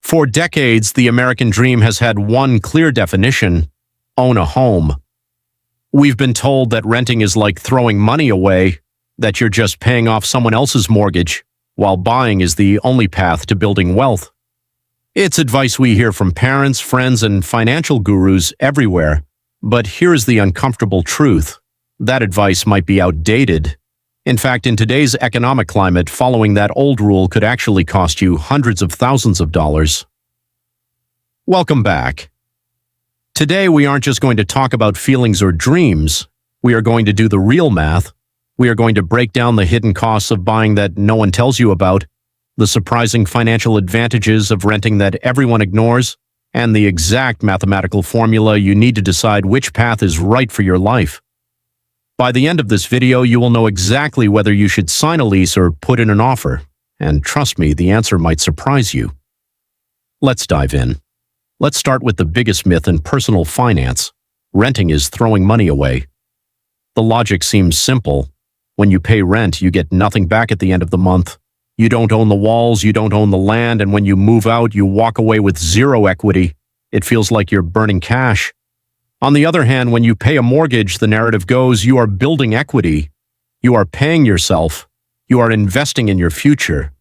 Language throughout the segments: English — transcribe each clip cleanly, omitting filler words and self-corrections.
For decades, the American dream has had one clear definition: own a home. We've been told that renting is like throwing money away, that you're just paying off someone else's mortgage, while buying is the only path to building wealth. It's advice we hear from parents, friends, and financial gurus everywhere. But here's the uncomfortable truth: that advice might be outdated. In fact, in today's economic climate, following that old rule could actually cost you hundreds of thousands of dollars. Welcome back. Today, we aren't just going to talk about feelings or dreams. We are going to do the real math. We are going to break down the hidden costs of buying that no one tells you about, the surprising financial advantages of renting that everyone ignores, and the exact mathematical formula you need to decide which path is right for your life. By the end of this video, you will know exactly whether you should sign a lease or put in an offer. And trust me, the answer might surprise you. Let's dive in. Let's start with the biggest myth in personal finance: renting is throwing money away. The logic seems simple. When you pay rent, you get nothing back at the end of the month. You don't own the walls, you don't own the land, and when you move out, you walk away with zero equity. It feels like you're burning cash. On the other hand, when you pay a mortgage, the narrative goes you are building equity. You are paying yourself. You are investing in your future.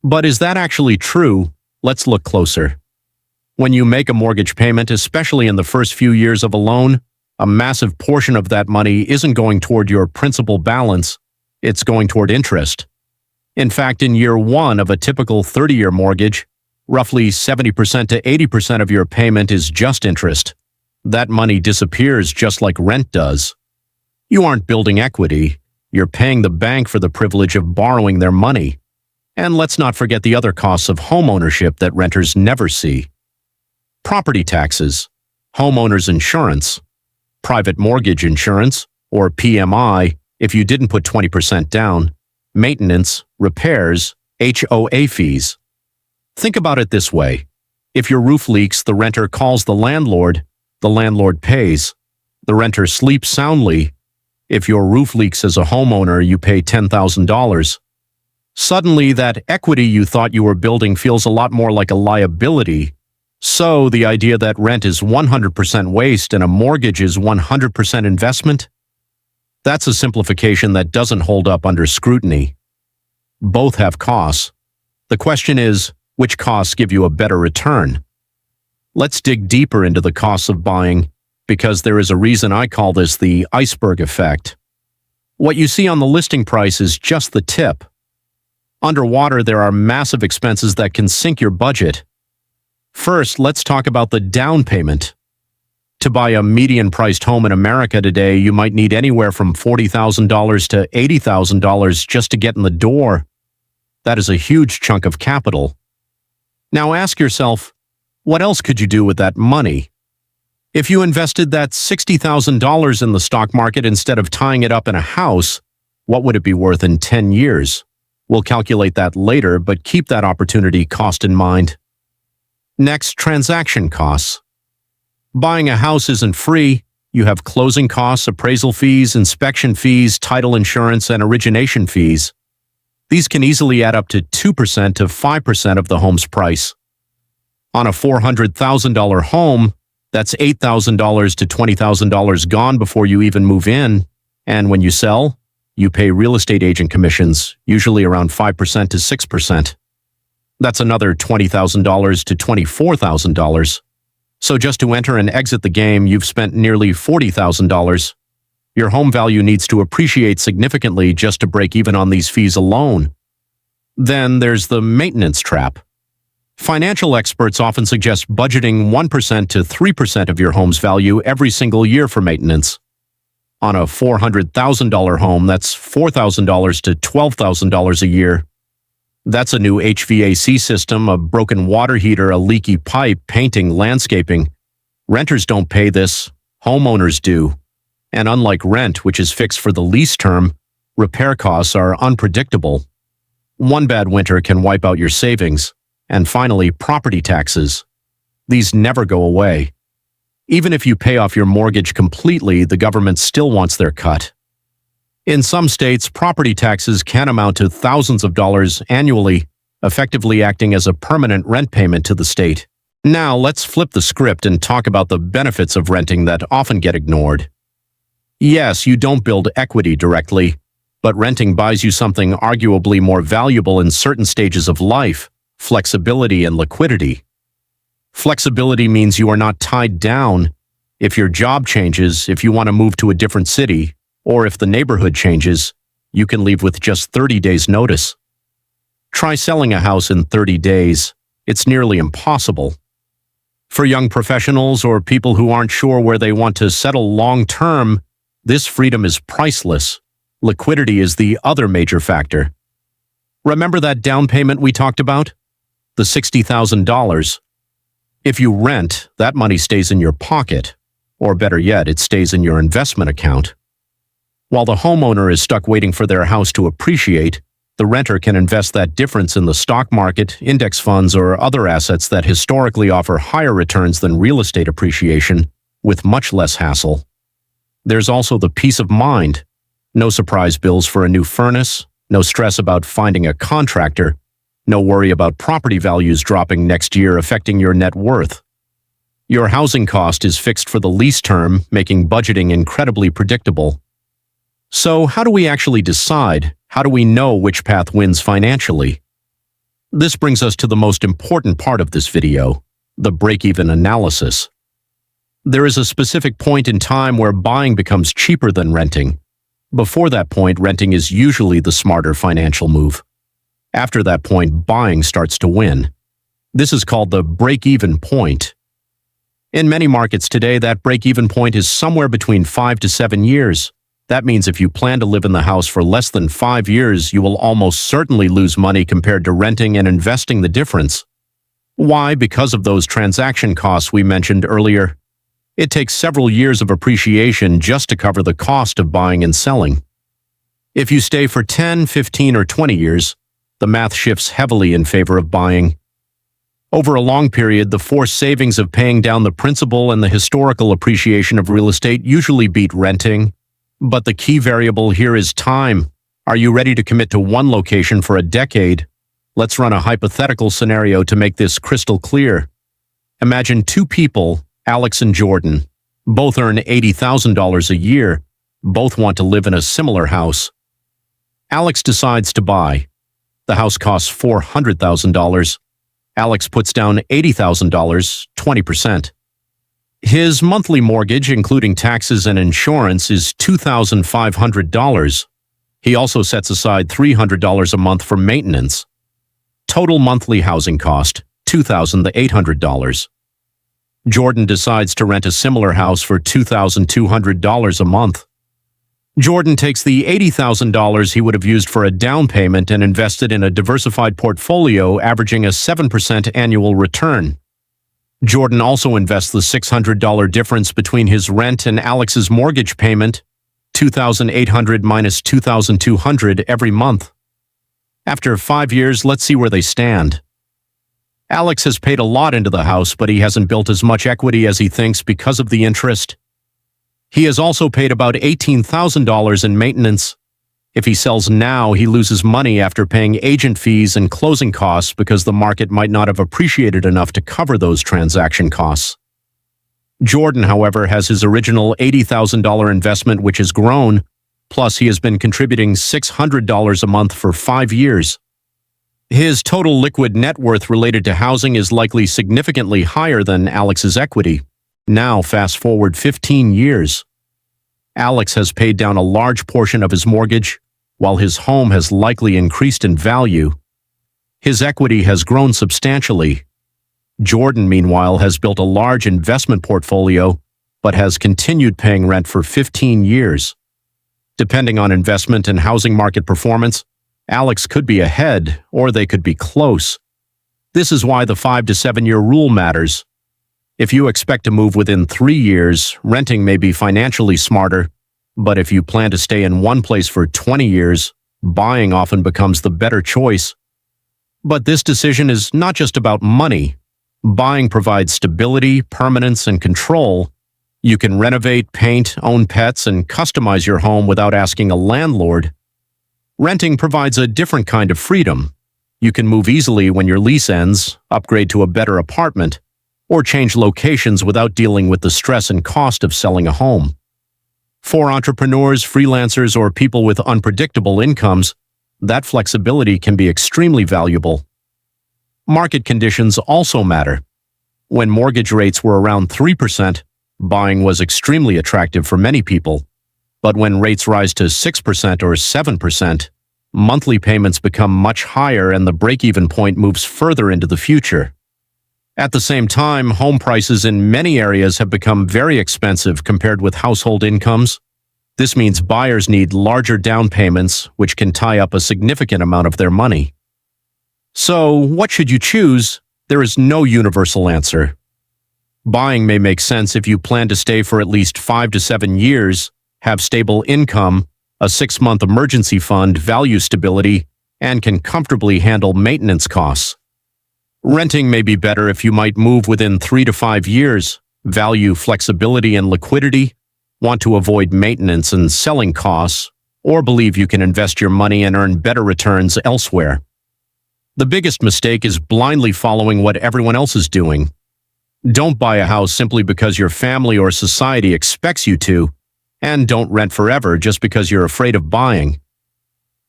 But is that actually true? Let's look closer. When you make a mortgage payment, especially in the first few years of a loan, a massive portion of that money isn't going toward your principal balance, it's going toward interest. In fact, in year one of a typical 30-year mortgage, roughly 70% to 80% of your payment is just interest. That money disappears just like rent does. You aren't building equity, you're paying the bank for the privilege of borrowing their money. And let's not forget the other costs of homeownership that renters never see. Property taxes, homeowners insurance, private mortgage insurance, or PMI if you didn't put 20% down, maintenance, repairs, HOA fees. Think about it this way. If your roof leaks, the renter calls the landlord pays. The renter sleeps soundly. If your roof leaks as a homeowner, you pay $10,000. Suddenly, that equity you thought you were building feels a lot more like a liability. So, the idea that rent is 100% waste and a mortgage is 100% investment? That's a simplification that doesn't hold up under scrutiny. Both have costs. The question is, which costs give you a better return? Let's dig deeper into the costs of buying, because there is a reason I call this the iceberg effect. What you see on the listing price is just the tip. Underwater, there are massive expenses that can sink your budget. First, let's talk about the down payment. To buy a median-priced home in America today, you might need anywhere from $40,000 to $80,000 just to get in the door. That is a huge chunk of capital. Now ask yourself, what else could you do with that money? If you invested that $60,000 in the stock market instead of tying it up in a house, what would it be worth in 10 years? We'll calculate that later, but keep that opportunity cost in mind. Next, transaction costs. Buying a house isn't free. You have closing costs, appraisal fees, inspection fees, title insurance, and origination fees. These can easily add up to 2% to 5% of the home's price. On a $400,000 home, that's $8,000 to $20,000 gone before you even move in. And when you sell, you pay real estate agent commissions, usually around 5% to 6%. That's another $20,000 to $24,000. So just to enter and exit the game, you've spent nearly $40,000. Your home value needs to appreciate significantly just to break even on these fees alone. Then there's the maintenance trap. Financial experts often suggest budgeting 1% to 3% of your home's value every single year for maintenance. On a $400,000 home, that's $4,000 to $12,000 a year. That's a new HVAC system, a broken water heater, a leaky pipe, painting, landscaping. Renters don't pay this, homeowners do. And unlike rent, which is fixed for the lease term, repair costs are unpredictable. One bad winter can wipe out your savings. And finally, property taxes. These never go away. Even if you pay off your mortgage completely, the government still wants their cut. In some states, property taxes can amount to thousands of dollars annually, effectively acting as a permanent rent payment to the state. Now, let's flip the script and talk about the benefits of renting that often get ignored. Yes, you don't build equity directly, but renting buys you something arguably more valuable in certain stages of life: flexibility and liquidity. Flexibility means you are not tied down. If your job changes, if you want to move to a different city, or if the neighborhood changes, you can leave with just 30 days' notice. Try selling a house in 30 days. It's nearly impossible. For young professionals or people who aren't sure where they want to settle long-term, this freedom is priceless. Liquidity is the other major factor. Remember that down payment we talked about? The $60,000. If you rent, that money stays in your pocket, or better yet, it stays in your investment account. While the homeowner is stuck waiting for their house to appreciate, the renter can invest that difference in the stock market, index funds, or other assets that historically offer higher returns than real estate appreciation, with much less hassle. There's also the peace of mind. No surprise bills for a new furnace, no stress about finding a contractor, no worry about property values dropping next year affecting your net worth. Your housing cost is fixed for the lease term, making budgeting incredibly predictable. So how do we actually decide? How do we know which path wins financially? This brings us to the most important part of this video, the break-even analysis. There is a specific point in time where buying becomes cheaper than renting. Before that point, renting is usually the smarter financial move. After that point, buying starts to win. This is called the break-even point. In many markets today, that break-even point is somewhere between 5 to 7 years. That means if you plan to live in the house for less than 5 years, you will almost certainly lose money compared to renting and investing the difference. Why? Because of those transaction costs we mentioned earlier. It takes several years of appreciation just to cover the cost of buying and selling. If you stay for 10, 15, or 20 years, the math shifts heavily in favor of buying. Over a long period, the forced savings of paying down the principal and the historical appreciation of real estate usually beat renting. But the key variable here is time. Are you ready to commit to one location for a decade? Let's run a hypothetical scenario to make this crystal clear. Imagine two people, Alex and Jordan. Both earn $80,000 a year. Both want to live in a similar house. Alex decides to buy. The house costs $400,000. Alex puts down $80,000, 20%. His monthly mortgage, including taxes and insurance, is $2,500. He also sets aside $300 a month for maintenance. Total monthly housing cost, $2,800. Jordan decides to rent a similar house for $2,200 a month. Jordan takes the $80,000 he would have used for a down payment and invested in a diversified portfolio averaging a 7% annual return. Jordan also invests the $600 difference between his rent and Alex's mortgage payment, $2,800 minus $2,200 every month. After 5 years, let's see where they stand. Alex has paid a lot into the house, but he hasn't built as much equity as he thinks because of the interest. He has also paid about $18,000 in maintenance. If he sells now, he loses money after paying agent fees and closing costs because the market might not have appreciated enough to cover those transaction costs. Jordan, however, has his original $80,000 investment, which has grown, plus he has been contributing $600 a month for 5 years. His total liquid net worth related to housing is likely significantly higher than Alex's equity. Now, fast forward 15 years. Alex has paid down a large portion of his mortgage, while his home has likely increased in value. His equity has grown substantially. Jordan, meanwhile, has built a large investment portfolio, but has continued paying rent for 15 years. Depending on investment and housing market performance, Alex could be ahead, or they could be close. This is why the 5 to 7 year rule matters. If you expect to move within 3 years, renting may be financially smarter, but if you plan to stay in one place for 20 years, buying often becomes the better choice. But this decision is not just about money. Buying provides stability, permanence, and control. You can renovate, paint, own pets, and customize your home without asking a landlord. Renting provides a different kind of freedom. You can move easily when your lease ends, upgrade to a better apartment, or change locations without dealing with the stress and cost of selling a home. For entrepreneurs, freelancers, or people with unpredictable incomes, that flexibility can be extremely valuable. Market conditions also matter. When mortgage rates were around 3%, buying was extremely attractive for many people. But when rates rise to 6% or 7%, monthly payments become much higher and the break-even point moves further into the future. At the same time, home prices in many areas have become very expensive compared with household incomes. This means buyers need larger down payments, which can tie up a significant amount of their money. So, what should you choose? There is no universal answer. Buying may make sense if you plan to stay for at least 5 to 7 years, have stable income, a 6-month emergency fund, value stability, and can comfortably handle maintenance costs. Renting may be better if you might move within 3 to 5 years, value flexibility and liquidity, want to avoid maintenance and selling costs, or believe you can invest your money and earn better returns elsewhere. The biggest mistake is blindly following what everyone else is doing. Don't buy a house simply because your family or society expects you to, and don't rent forever just because you're afraid of buying.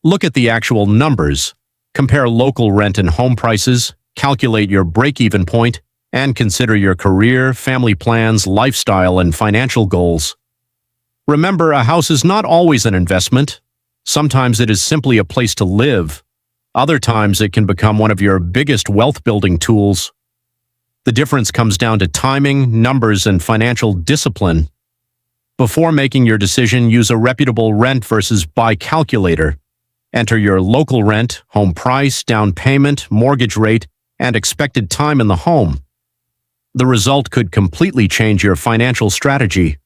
Look at the actual numbers. Compare local rent and home prices, calculate your break-even point, and consider your career, family plans, lifestyle, and financial goals. Remember, a house is not always an investment. Sometimes it is simply a place to live. Other times it can become one of your biggest wealth-building tools. The difference comes down to timing, numbers, and financial discipline. Before making your decision, use a reputable rent versus buy calculator. Enter your local rent, home price, down payment, mortgage rate, and expected time in the home. The result could completely change your financial strategy.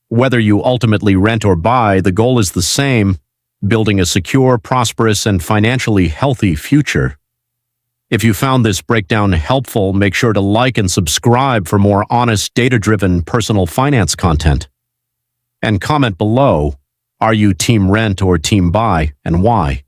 Whether you ultimately rent or buy, the goal is the same: building a secure, prosperous, and financially healthy future. If you found this breakdown helpful, make sure to like and subscribe for more honest, data-driven personal finance content. And comment below, are you team rent or team buy, and why?